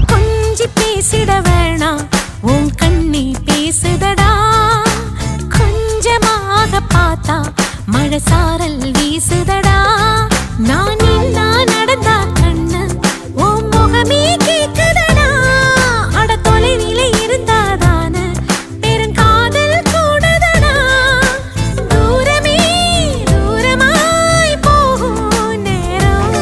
கொஞ்சி பேசிட வேணாம் உன் கண்ணி பேசுதடா கொஞ்சமாக பார்த்தா மழை சாரல் வீசுதடா நான் நின்னா நடந்தா கண்ணு உன் முகமே கேக்குதடா அட தொலைவிலே இருந்தாதான பெருங்காதல் கூடுதடா தூரமே தூரமாய் போகும் நேரம்